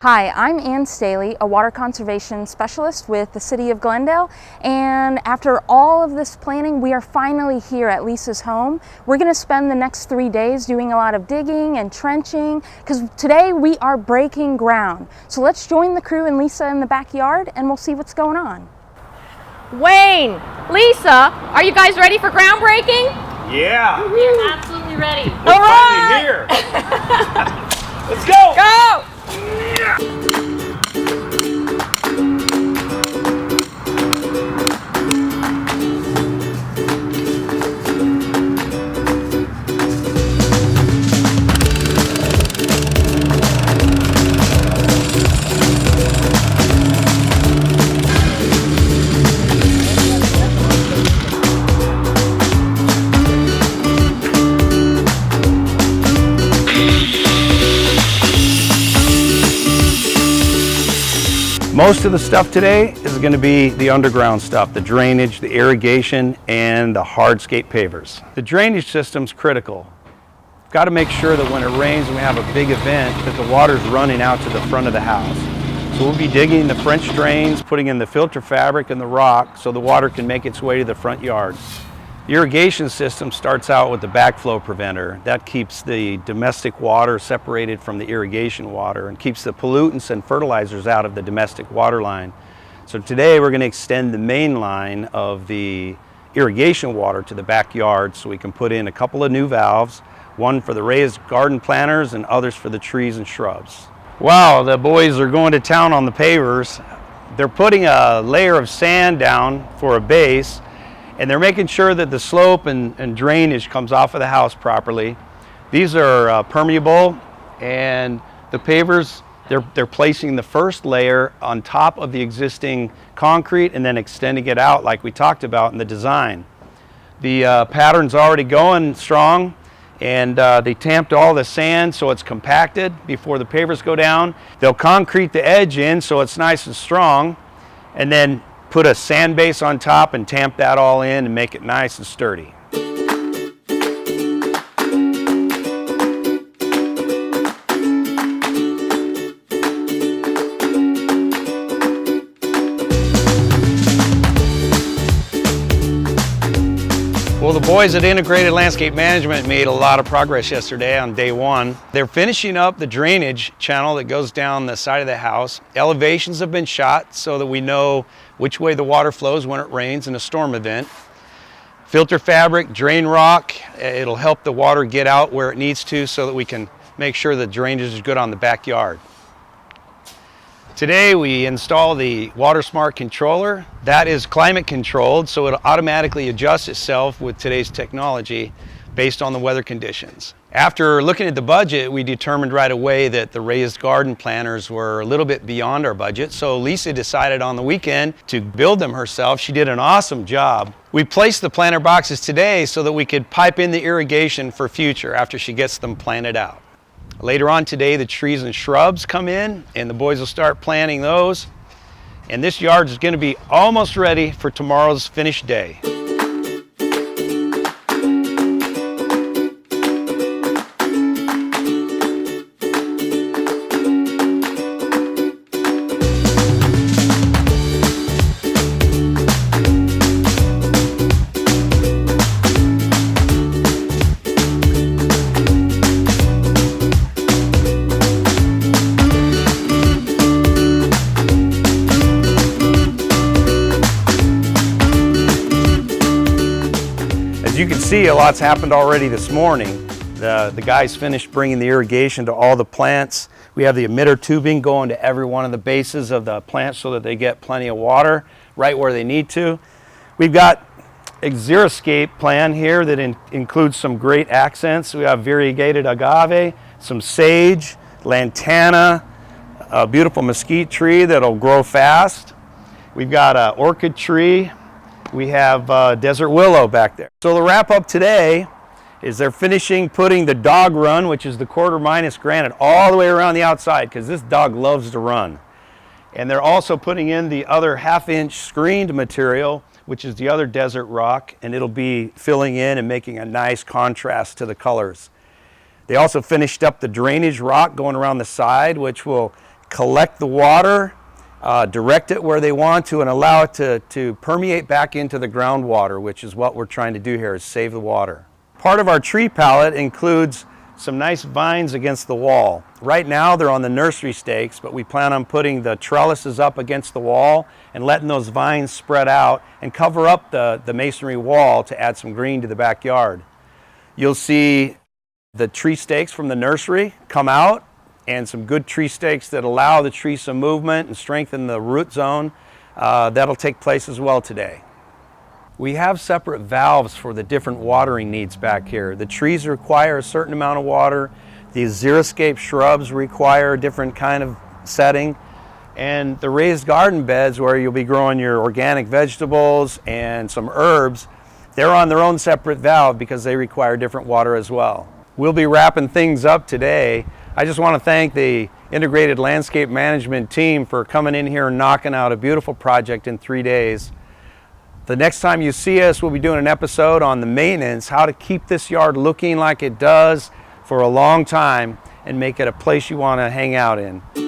Hi, I'm Ann Staley, a water conservation specialist with the City of Glendale, and after all of this planning, we are finally here at Lisa's home. We're going to spend the next 3 days doing a lot of digging and trenching, because today we are breaking ground. So let's join the crew and Lisa in the backyard and we'll see what's going on. Wayne, Lisa, are you guys ready for groundbreaking? Yeah. We're absolutely ready. All right. Here. Let's go. Go! Most of the stuff today is going to be the underground stuff, the drainage, the irrigation, and the hardscape pavers. The drainage system's critical. We've got to make sure that when it rains and we have a big event, that the water's running out to the front of the house. So we'll be digging the French drains, putting in the filter fabric and the rock so the water can make its way to the front yard. The irrigation system starts out with the backflow preventer. That keeps the domestic water separated from the irrigation water and keeps the pollutants and fertilizers out of the domestic water line. So today we're going to extend the main line of the irrigation water to the backyard so we can put in a couple of new valves, one for the raised garden planters and others for the trees and shrubs. Wow, the boys are going to town on the pavers. They're putting a layer of sand down for a base, and they're making sure that the slope and drainage comes off of the house properly. These are permeable, and the pavers, they're placing the first layer on top of the existing concrete and then extending it out like we talked about in the design. The pattern's already going strong, and they tamped all the sand so it's compacted before the pavers go down. They'll concrete the edge in so it's nice and strong, and then put a sand base on top and tamp that all in and make it nice and sturdy. Well, the boys at Integrated Landscape Management made a lot of progress yesterday on day one. They're finishing up the drainage channel that goes down the side of the house. Elevations have been shot so that we know which way the water flows when it rains in a storm event. Filter fabric, drain rock, it'll help the water get out where it needs to so that we can make sure the drainage is good on the backyard. Today we install the WaterSmart controller. That is climate controlled, so it'll automatically adjust itself with today's technology based on the weather conditions. After looking at the budget, we determined right away that the raised garden planters were a little bit beyond our budget, so Lisa decided on the weekend to build them herself. She did an awesome job. We placed the planter boxes today so that we could pipe in the irrigation for future after she gets them planted out. Later on today, the trees and shrubs come in, and the boys will start planting those. And this yard is going to be almost ready for tomorrow's finish day. As you can see, a lot's happened already this morning. The guys finished bringing the irrigation to all the plants. We have the emitter tubing going to every one of the bases of the plants so that they get plenty of water right where they need to. We've got a Xeriscape plan here that includes some great accents. We have variegated agave, some sage, lantana, a beautiful mesquite tree that'll grow fast. We've got an orchid tree. We have desert willow back there. So the wrap up today is they're finishing putting the dog run, which is the quarter minus granite, all the way around the outside because this dog loves to run. And they're also putting in the other half-inch screened material, which is the other desert rock, and it'll be filling in and making a nice contrast to the colors. They also finished up the drainage rock going around the side, which will collect the water, direct it where they want to, and allow it to permeate back into the groundwater, which is what we're trying to do here, is save the water. Part of our tree palette includes some nice vines against the wall. Right now they're on the nursery stakes, but we plan on putting the trellises up against the wall and letting those vines spread out and cover up the masonry wall to add some green to the backyard. You'll see the tree stakes from the nursery come out, and some good tree stakes that allow the tree some movement and strengthen the root zone. That'll take place as well today. We have separate valves for the different watering needs back here. The trees require a certain amount of water. The Xeriscape shrubs require a different kind of setting. And the raised garden beds, where you'll be growing your organic vegetables and some herbs, they're on their own separate valve because they require different water as well. We'll be wrapping things up today. I just want to thank the Integrated Landscape Management team for coming in here and knocking out a beautiful project in 3 days. The next time you see us, we'll be doing an episode on the maintenance, how to keep this yard looking like it does for a long time and make it a place you want to hang out in.